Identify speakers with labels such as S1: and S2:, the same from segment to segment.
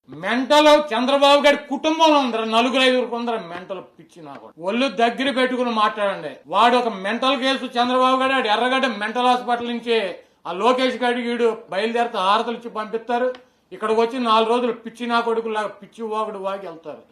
S1: Mental Chandrababu గారి కుటుంబంలో ఉందరు, నలుగురు ఐదుగురు కొందరు మెంటల్ పిచ్చి. నాకు ఒళ్ళు దగ్గర పెట్టుకుని మాట్లాడండి. వాడు ఒక మెంటల్ కేసు చంద్రబాబు గారు ఎర్రగడ్డ మెంటల్ హాస్పిటల్ నుంచి ఆ లోకేష్ గారి వీడు బయలుదేరితే హారతలు ఇచ్చి పంపిస్తారు. ఇక్కడికి వచ్చి 4 రోజులు పిచ్చి నా కొడుకులాగా పిచ్చి వాగుడు వాగి వెళ్తారు.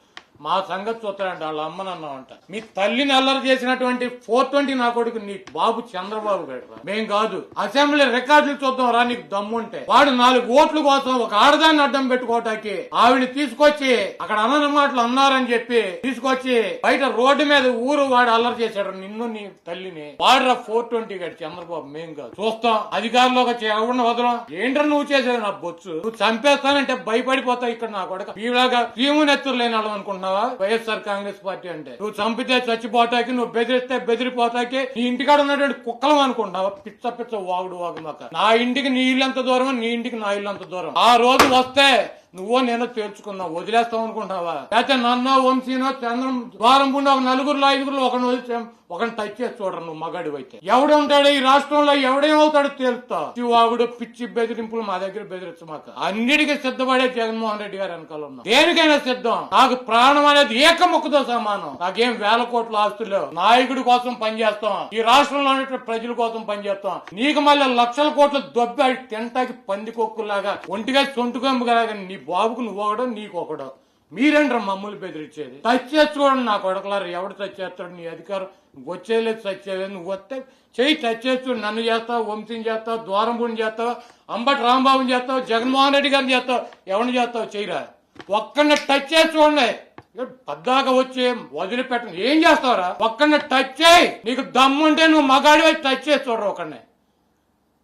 S1: మా సంగతి చూస్తాడంట వాళ్ళ అమ్మనన్నామంట. మీ తల్లిని అల్లరి చేసినటువంటి 420 నా కొడుకు నీ బాబు చంద్రబాబు గారు. మేం కాదు. అసెంబ్లీ రికార్డులు చూద్దాం రా నీకు దమ్ముంటే. వాడు 4 ఓట్ల కోసం ఒక ఆడదాన్ని అడ్డం పెట్టుకోవటానికి ఆవిడని తీసుకొచ్చి అక్కడ అన్న మాటలు అన్నారని చెప్పి తీసుకొచ్చి బయట రోడ్డు మీద ఊరు వాడు అల్లరి చేశాడు నిన్ను నీ తల్లిని. వాడురా 420 గారు చంద్రబాబు. మేం కాదు. చూస్తాం అధికారంలోకి ఎవరిని వదలం. ఏంట్రా నువ్వు చేసేది నా బొచ్చు. నువ్వు చంపేస్తానంటే భయపడిపోతావు. ఇక్కడ నా కొడుకు ఈలాగా భీమునెత్తురు లేని వాళ్ళం అనుకుంటున్నా వైఎస్ఆర్ కాంగ్రెస్ పార్టీ అంటే. నువ్వు చంపితే చచ్చిపోతాకి, నువ్వు బెదిరిస్తే బెదిరిపోతాకి, నీ ఇంటికాడ ఉన్నటువంటి కుక్కలం అనుకుంటావా? పిచ్చ పిచ్చ వాగుడు వాగుమాక. నా ఇంటికి నీ ఇల్లు ఎంత దూరం, నీ ఇంటికి నా ఇల్లు అంత దూరం. ఆ రోజు వస్తే నువ్వో నేను తేల్చుకున్నావు. వదిలేస్తావు అనుకుంటున్నావా? లేకపోతే నన్నో వంశీనో చంద్రం ద్వారం పుండి ఒక 4-5 ఒకరిని వదిలి ఒకరిని టచ్ చేసి చూడరు. నువ్వు మగాడు అయితే ఎవడు ఉంటాడు ఈ రాష్ట్రంలో? ఎవడేమవుతాడో తేలుస్తా. వాగుడు పిచ్చి బెదిరింపులు మా దగ్గర బెదిరించమాక. అన్నిటికీ సిద్ధపడే జగన్మోహన్ రెడ్డి గారు వెనకాల ఉన్నా. దేనికైనా సిద్ధం. నాకు ప్రాణం అనేది ఏకముక్కతో సమానం. నాకేం వేల కోట్ల ఆస్తులు. నాయకుడి కోసం పనిచేస్తాం. ఈ రాష్ట్రంలో ఉన్న ప్రజల కోసం పనిచేస్తాం. నీకు మళ్ళీ లక్షల కోట్ల దొబ్బి తింటాకి పందికొక్కులాగా ఒంటిగా సొంటుకొంపులాగా నీ బాబుకు నువ్వు ఒకడో నీకు ఒకడో. మీరేంట్రా మమ్మల్ని బెదిరించేది? టచ్ చేసి చూడండి నా కొడకలారు. ఎవడు టచ్ చేస్తాడు? నీ అధికారం వచ్చేలేదు. టచ్ చేయలేదు. నువ్వు వస్తే చెయ్యి టచ్ చేసి చూడు. నన్ను చేస్తావు, వంశీని చేస్తావు, ద్వారంపూడిని చేస్తావు, అంబటి రాంబాబుని చేస్తావు, జగన్మోహన్ రెడ్డి గారిని చేస్తావు, ఎవరిని చేస్తావు చెయ్యిరా. ఒక్కడిని టచ్ చేసి చూడండి. పద్దాక వచ్చి వదిలిపెట్టండి. ఏం చేస్తావురా? ఒక్కడిని టచ్ చేయి. నీకు దమ్ముంటే నువ్వు మగాడి టచ్ చేసి చూడరు ఒకడిని.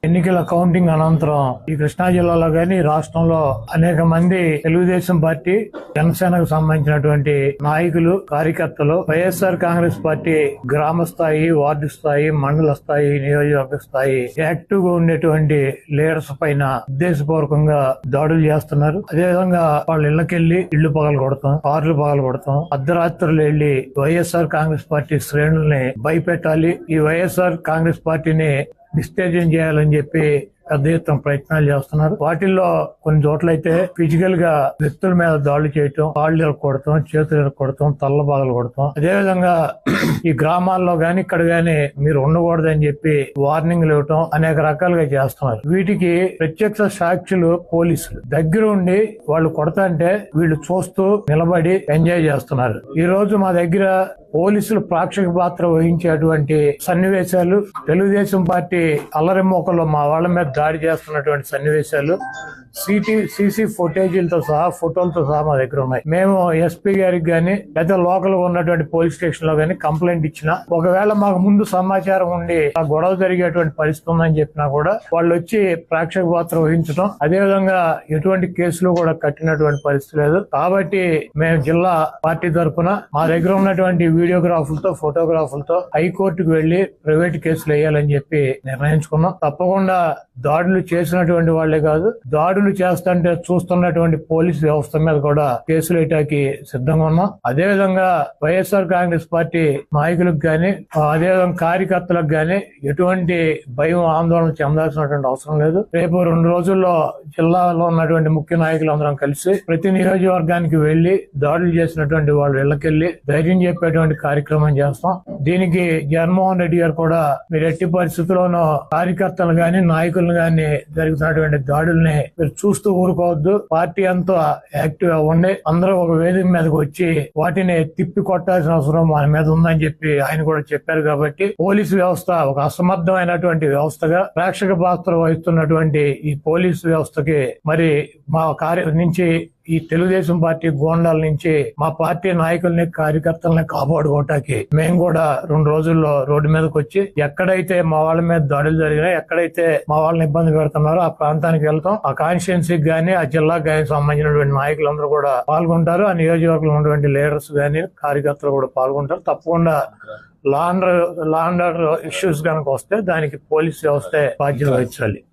S2: ఎన్నికల కౌంటింగ్ అనంతరం ఈ కృష్ణా జిల్లాలో గాని రాష్ట్రంలో అనేక మంది తెలుగుదేశం పార్టీ, జనసేనకు సంబంధించినటువంటి నాయకులు, కార్యకర్తలు వైఎస్ఆర్ కాంగ్రెస్ పార్టీ గ్రామ స్థాయి, వార్డు స్థాయి, మండల స్థాయి, నియోజకవర్గ స్థాయి యాక్టివ్ గా ఉండేటువంటి లీడర్స్ పైన ఉద్దేశపూర్వకంగా దాడులు చేస్తున్నారు. అదేవిధంగా వాళ్ళ ఇళ్లకెళ్లి ఇళ్లు పగలు కొడతాం, కార్లు పగలు కొడతాం, అర్ధరాత్రులు వెళ్లి వైఎస్ఆర్ కాంగ్రెస్ పార్టీ శ్రేణుల్ని భయపెట్టాలి, ఈ వైఎస్ఆర్ కాంగ్రెస్ పార్టీని డిస్టేజన్ చేయాలని చెప్పి పెద్ద ఎత్తున ప్రయత్నాలు చేస్తున్నారు. వాటిల్లో కొన్ని చోట్లయితే ఫిజికల్ గా వ్యక్తుల మీద దాడులు చేయటం, కాళ్ళు ఇరక్కొడతాం, చేతులు ఇరక్కొడతాం, తల్ల బాగలు కొడతాం. అదేవిధంగా ఈ గ్రామాల్లో గాని ఇక్కడ గాని మీరు ఉండకూడదని చెప్పి వార్నింగ్లు ఇవ్వటం అనేక రకాలుగా చేస్తున్నారు. వీటికి ప్రత్యక్ష సాక్షులు పోలీసులు దగ్గర ఉండి వాళ్ళు కొడతాంటే వీళ్ళు చూస్తూ నిలబడి ఎంజాయ్ చేస్తున్నారు. ఈ రోజు మా దగ్గర పోలీసులు ప్రేక్షక పాత్ర వహించేటువంటి సన్నివేశాలు, తెలుగుదేశం పార్టీ అల్లరి మోకల్లో మా వాళ్ళ మీద దాడి చేస్తున్నటువంటి సన్నివేశాలు సీసీ ఫుటేజీలతో సహా, ఫోటోలతో సహా మా దగ్గర ఉన్నాయి. మేము ఎస్పీ గారికి గాని లేదా లోకల్ గా ఉన్నటువంటి పోలీస్ స్టేషన్ లో గాని కంప్లైంట్ ఇచ్చినా, ఒకవేళ మాకు ముందు సమాచారం ఉండి ఆ గొడవ జరిగేటువంటి పరిస్థితి ఉందని చెప్పినా కూడా వాళ్ళు వచ్చి ప్రేక్షక పాత్ర వహించడం, అదేవిధంగా ఎటువంటి కేసులు కూడా కట్టినటువంటి పరిస్థితి లేదు. కాబట్టి మేము జిల్లా పార్టీ తరఫున మా దగ్గర ఉన్నటువంటి వీడియోగ్రాఫులతో, ఫోటోగ్రాఫులతో హైకోర్టుకు వెళ్లి ప్రైవేట్ కేసులు వేయాలని చెప్పి నిర్ణయించుకున్నాం. తప్పకుండా దాడులు చేసినటువంటి వాళ్లే కాదు, దాడులు చేస్తుంటే చూస్తున్నటువంటి పోలీస్ వ్యవస్థ మీద కూడా కేసులు వేయటానికి సిద్ధంగా ఉన్నాం. అదేవిధంగా వైఎస్ఆర్ కాంగ్రెస్ పార్టీ నాయకులకు గాని, అదేవిధంగా కార్యకర్తలకు గాని ఎటువంటి భయం, ఆందోళన చెందాల్సినటువంటి అవసరం లేదు. రేపు 2 రోజుల్లో జిల్లాలో ఉన్నటువంటి ముఖ్య నాయకులందరం కలిసి ప్రతి నియోజకవర్గానికి వెళ్లి దాడులు చేసినటువంటి వాళ్ళ ఇళ్లకెళ్లి ధైర్యం చెప్పేటువంటి కార్యక్రమం చేస్తాం. దీనికి జగన్మోహన్ రెడ్డి గారు కూడా మీరు ఎట్టి పరిస్థితుల్లోనూ కార్యకర్తలు గాని, నాయకులను గాని జరుగుతున్నటువంటి దాడుల్ని మీరు చూస్తూ ఊరుకోవద్దు. పార్టీ అంతా యాక్టివ్ గా ఉండి అందరూ ఒక వేదిక మీదకి వచ్చి వాటిని తిప్పి కొట్టాల్సిన అవసరం మన మీద ఉందని చెప్పి ఆయన కూడా చెప్పారు. కాబట్టి పోలీసు వ్యవస్థ ఒక అసమర్థమైనటువంటి వ్యవస్థగా ప్రేక్షక పాత్ర వహిస్తున్నటువంటి ఈ పోలీసు వ్యవస్థకి మరి మా నుంచి ఈ తెలుగుదేశం పార్టీ గోండాల నుంచి మా పార్టీ నాయకుల్ని, కార్యకర్తల్ని కాపాడుకోవటానికి మేము కూడా 2 రోజుల్లో రోడ్డు మీదకి వచ్చి ఎక్కడైతే మా వాళ్ళ మీద దాడులు జరిగినాయి, ఎక్కడైతే మా వాళ్ళని ఇబ్బంది పెడుతున్నారో ఆ ప్రాంతానికి వెళ్తాం. ఆ కాన్స్టిట్యున్సీకి గానీ, ఆ జిల్లాకు గానీ సంబంధించినటువంటి నాయకులందరూ కూడా పాల్గొంటారు. ఆ నియోజకవర్గంలో ఉన్నటువంటి లీడర్స్ గానీ, కార్యకర్తలు కూడా పాల్గొంటారు. తప్పకుండా లా అండ్ ఆర్డర్ ఇష్యూస్ కనుక వస్తే దానికి పోలీస్ వ్యవస్థ బాధ్యత వహించాలి.